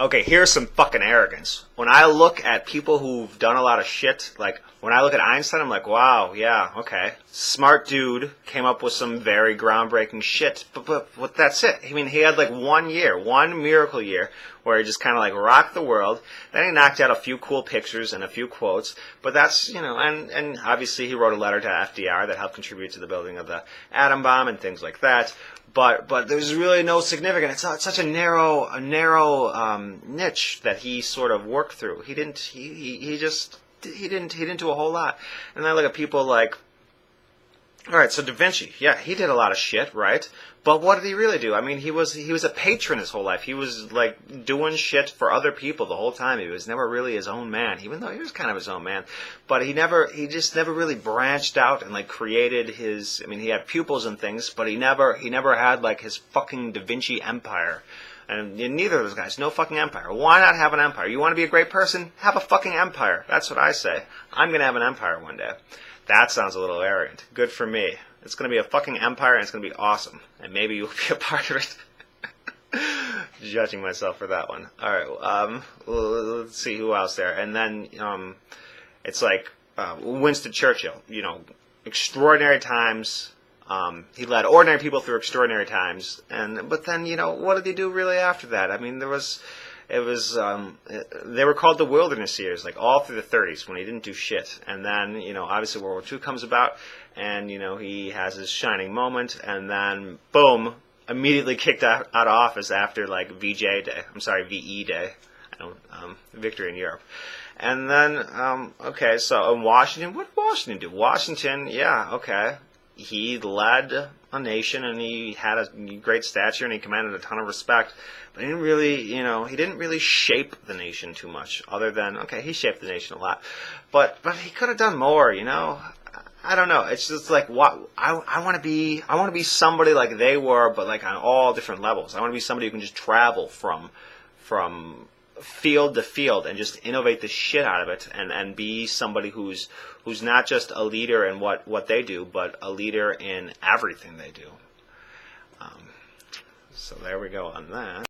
Okay, here's some fucking arrogance. When I look at people who've done a lot of shit, like when I look at Einstein, I'm like, wow, yeah, okay. Smart dude, came up with some very groundbreaking shit, but that's it. I mean, he had like 1 year, one miracle year, where he just kind of like rocked the world. Then he knocked out a few cool pictures and a few quotes, but that's, and obviously he wrote a letter to FDR that helped contribute to the building of the atom bomb and things like that. But there's really no significance. It's such a narrow niche that he sort of worked through. He didn't do a whole lot. And I look at people like, all right, so Da Vinci, yeah, he did a lot of shit, right? But what did he really do? I mean, he was a patron his whole life. He was like doing shit for other people the whole time. He was never really his own man, even though he was kind of his own man. But he just never really branched out and like created his. I mean, he had pupils and things, but he never had like his fucking Da Vinci empire. And neither of those guys, no fucking empire. Why not have an empire? You want to be a great person? Have a fucking empire. That's what I say. I'm going to have an empire one day. That sounds a little arrogant. Good for me. It's going to be a fucking empire, and it's going to be awesome. And maybe you'll be a part of it. Judging myself for that one. All right, let's see who else there. And then it's like Winston Churchill. Extraordinary times. He led ordinary people through extraordinary times. But then, what did he do really after that? I mean, they were called the wilderness years, like all through the 30s when he didn't do shit. And then, obviously World War II comes about, and, he has his shining moment, and then, boom, immediately kicked out of office after, like, VE Day, victory in Europe. And then, okay, so in Washington, what did Washington do? Washington, yeah, okay. He led a nation, and he had a great stature, and he commanded a ton of respect. But he didn't really shape the nation too much. Other than, okay, he shaped the nation a lot, but he could have done more. I don't know. It's just like what I want to be. I want to be somebody like they were, but like on all different levels. I want to be somebody who can just travel from field to field and just innovate the shit out of it, and be somebody who's not just a leader in what they do, but a leader in everything they do. So there we go on that.